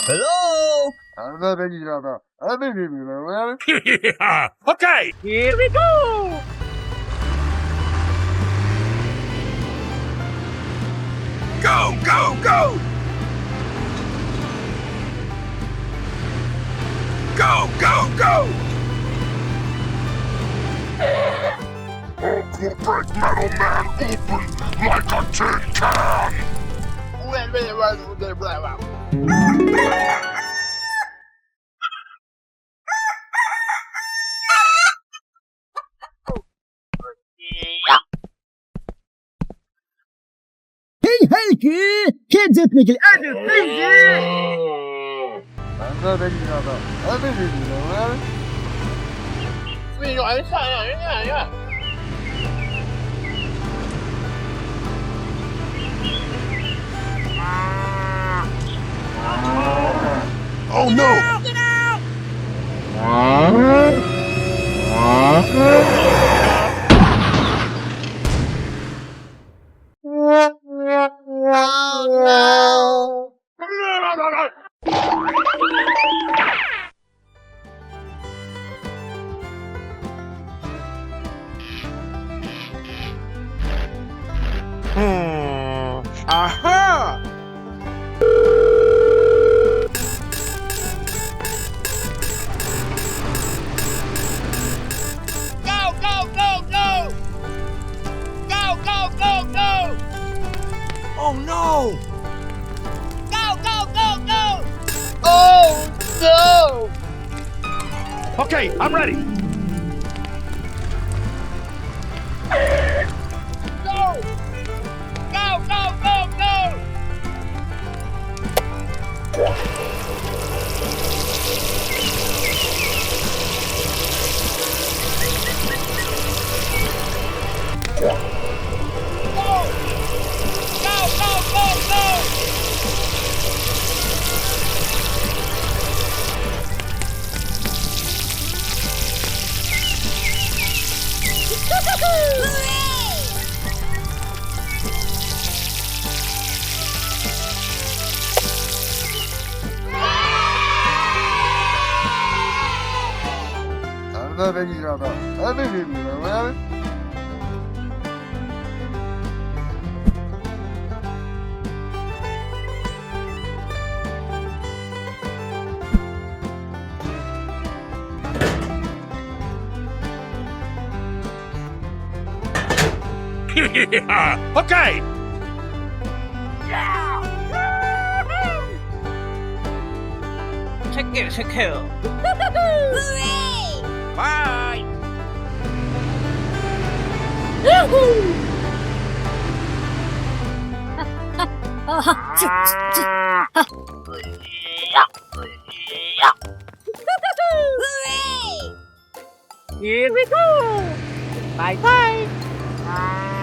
Hello? Okay. Here we go! Go, go, go! Go, go, go! I'll break Metal Man open like a tin can! Hey, Hulky! Kids ethnic الأدب please! Oh no! Get out! Oh Aha! Go, go, go, go! Go, go, go, go! Oh no! Go, go, go, go! Oh no! Okay, I'm ready. Go! Go, go, go, go! Go, go, go, go! Okay! Check it. Hooray! Bye! Hooray! Here we go! Bye-bye!